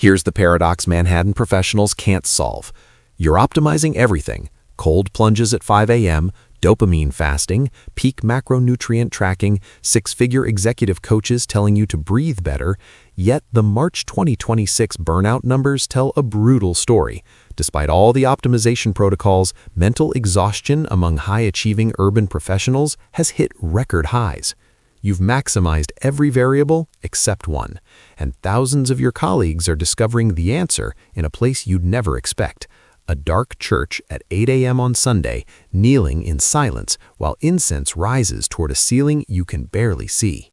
Here's the paradox Manhattan professionals can't solve. You're optimizing everything: cold plunges at 5 a.m., dopamine fasting, peak macronutrient tracking, six-figure executive coaches telling you to breathe better, yet the March 2026 burnout numbers tell a brutal story. Despite all the optimization protocols, mental exhaustion among high-achieving urban professionals has hit record highs. You've maximized every variable except one, and thousands of your colleagues are discovering the answer in a place you'd never expect: a dark church at 8 a.m. on Sunday, kneeling in silence while incense rises toward a ceiling you can barely see.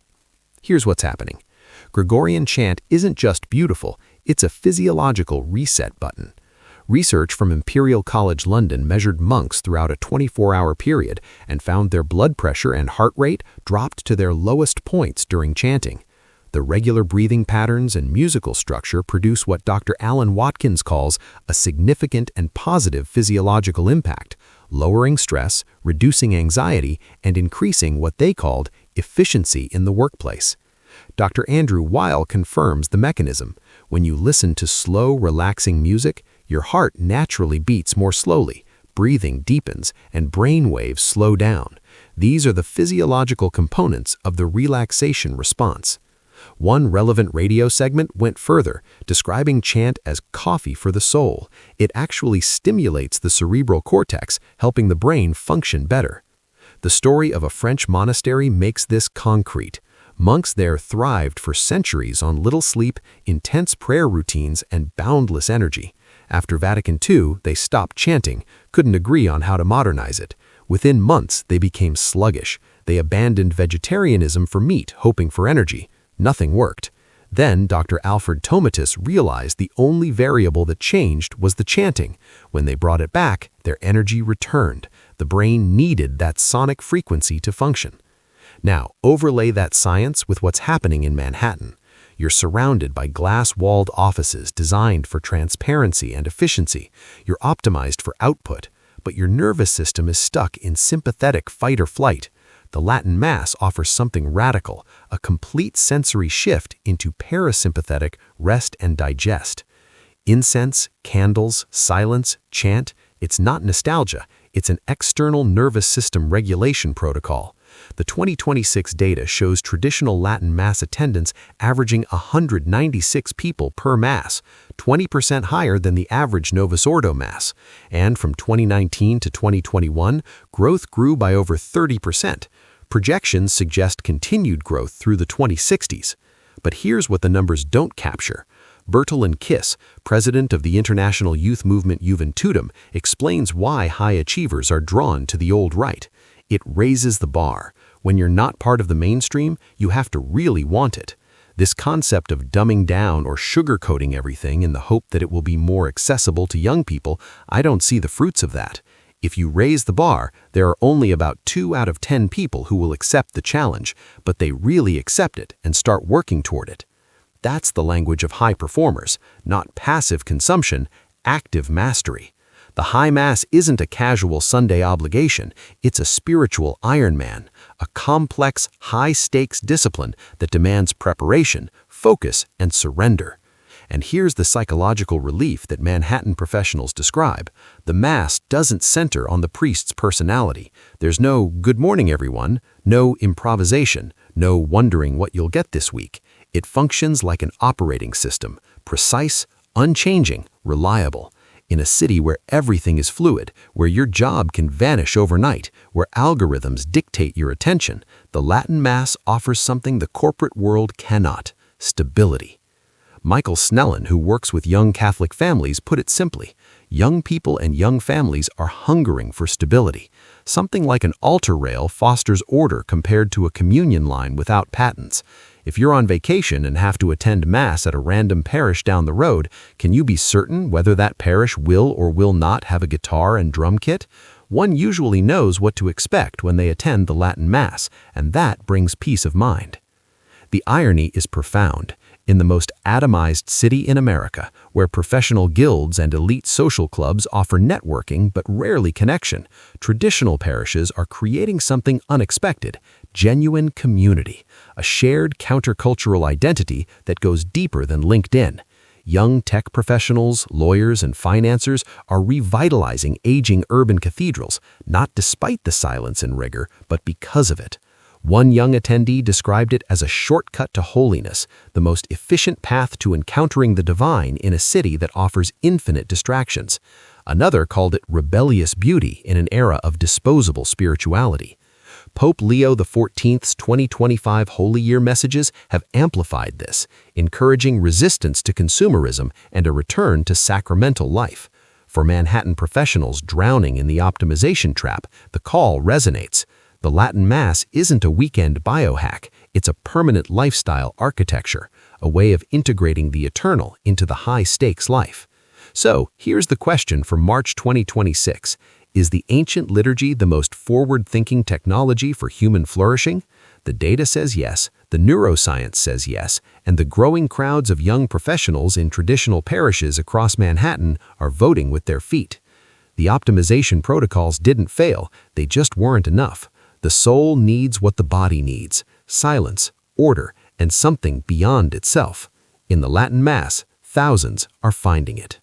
Here's what's happening. Gregorian chant isn't just beautiful, it's a physiological reset button. Research from Imperial College London measured monks throughout a 24-hour period and found their blood pressure and heart rate dropped to their lowest points during chanting. The regular breathing patterns and musical structure produce what Dr. Watkins calls a significant and positive physiological impact, lowering stress, reducing anxiety, and increasing what they called efficiency in the workplace. Dr. Andrew Weil confirms the mechanism. When you listen to slow, relaxing music, your heart naturally beats more slowly, breathing deepens, and brain waves slow down. These are the physiological components of the relaxation response. One relevant radio segment went further, describing chant as coffee for the soul. It actually stimulates the cerebral cortex, helping the brain function better. The story of a French monastery makes this concrete. Monks there thrived for centuries on little sleep, intense prayer routines, and boundless energy. After Vatican II, they stopped chanting, couldn't agree on how to modernize it. Within months, they became sluggish. They abandoned vegetarianism for meat, hoping for energy. Nothing worked. Then Dr. Alfred Tomatis realized the only variable that changed was the chanting. When they brought it back, their energy returned. The brain needed that sonic frequency to function. Now, overlay that science with what's happening in Manhattan. You're surrounded by glass-walled offices designed for transparency and efficiency. You're optimized for output, but your nervous system is stuck in sympathetic fight or flight. The Latin Mass offers something radical, a complete sensory shift into parasympathetic rest and digest. Incense, candles, silence, chant, it's not nostalgia, it's an external nervous system regulation protocol. The 2026 data shows traditional Latin Mass attendance averaging 196 people per Mass, 20% higher than the average Novus Ordo Mass. And from 2019 to 2021, growth grew by over 30%. Projections suggest continued growth through the 2060s. But here's what the numbers don't capture. Bertolin Kiss, president of the international youth movement Juventutum, explains why high achievers are drawn to the old rite. It raises the bar. When you're not part of the mainstream, you have to really want it. This concept of dumbing down or sugarcoating everything in the hope that it will be more accessible to young people, I don't see the fruits of that. If you raise the bar, there are only about 2 out of 10 people who will accept the challenge, but they really accept it and start working toward it. That's the language of high performers, not passive consumption, active mastery. The High Mass isn't a casual Sunday obligation, it's a spiritual Ironman, a complex, high-stakes discipline that demands preparation, focus, and surrender. And here's the psychological relief that Manhattan professionals describe. The Mass doesn't center on the priest's personality. There's no "good morning, everyone," no improvisation, no wondering what you'll get this week. It functions like an operating system, precise, unchanging, reliable. In a city where everything is fluid, where your job can vanish overnight, where algorithms dictate your attention, the Latin Mass offers something the corporate world cannot: stability. Michael Snellen, who works with young Catholic families, put it simply: young people and young families are hungering for stability. Something like an altar rail fosters order compared to a communion line without patents. If you're on vacation and have to attend Mass at a random parish down the road, can you be certain whether that parish will or will not have a guitar and drum kit? One usually knows what to expect when they attend the Latin Mass, and that brings peace of mind. The irony is profound. In the most atomized city in America, where professional guilds and elite social clubs offer networking but rarely connection, traditional parishes are creating something unexpected: genuine community, a shared countercultural identity that goes deeper than LinkedIn. Young tech professionals, lawyers, and financiers are revitalizing aging urban cathedrals, not despite the silence and rigor, but because of it. One young attendee described it as a shortcut to holiness, the most efficient path to encountering the divine in a city that offers infinite distractions. Another called it rebellious beauty in an era of disposable spirituality. Pope Leo XIV's 2025 Holy Year messages have amplified this, encouraging resistance to consumerism and a return to sacramental life. For Manhattan professionals drowning in the optimization trap, the call resonates. The Latin Mass isn't a weekend biohack, it's a permanent lifestyle architecture, a way of integrating the eternal into the high-stakes life. So, here's the question for March 2026. Is the ancient liturgy the most forward-thinking technology for human flourishing? The data says yes, the neuroscience says yes, and the growing crowds of young professionals in traditional parishes across Manhattan are voting with their feet. The optimization protocols didn't fail, they just weren't enough. The soul needs what the body needs: silence, order, and something beyond itself. In the Latin Mass, thousands are finding it.